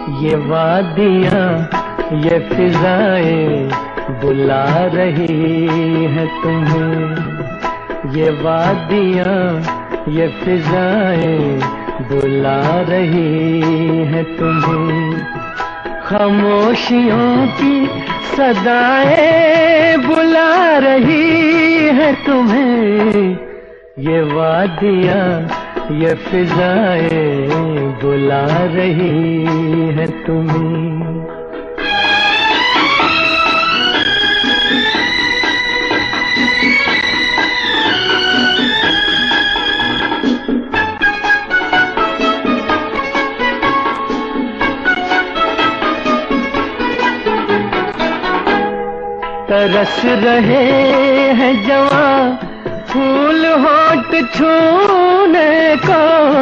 ये वादियाँ ये फिजाएं बुला रही है तुम्हें। ये वादियाँ ये फिजाएं बुला रही है तुम्हें। खामोशियों की सदाएं बुला रही है तुम्हें। ये वादियाँ ये फिजाएं बुला रही है तुम्हें। तरस रहे हैं जवां फूल होठ छूने को।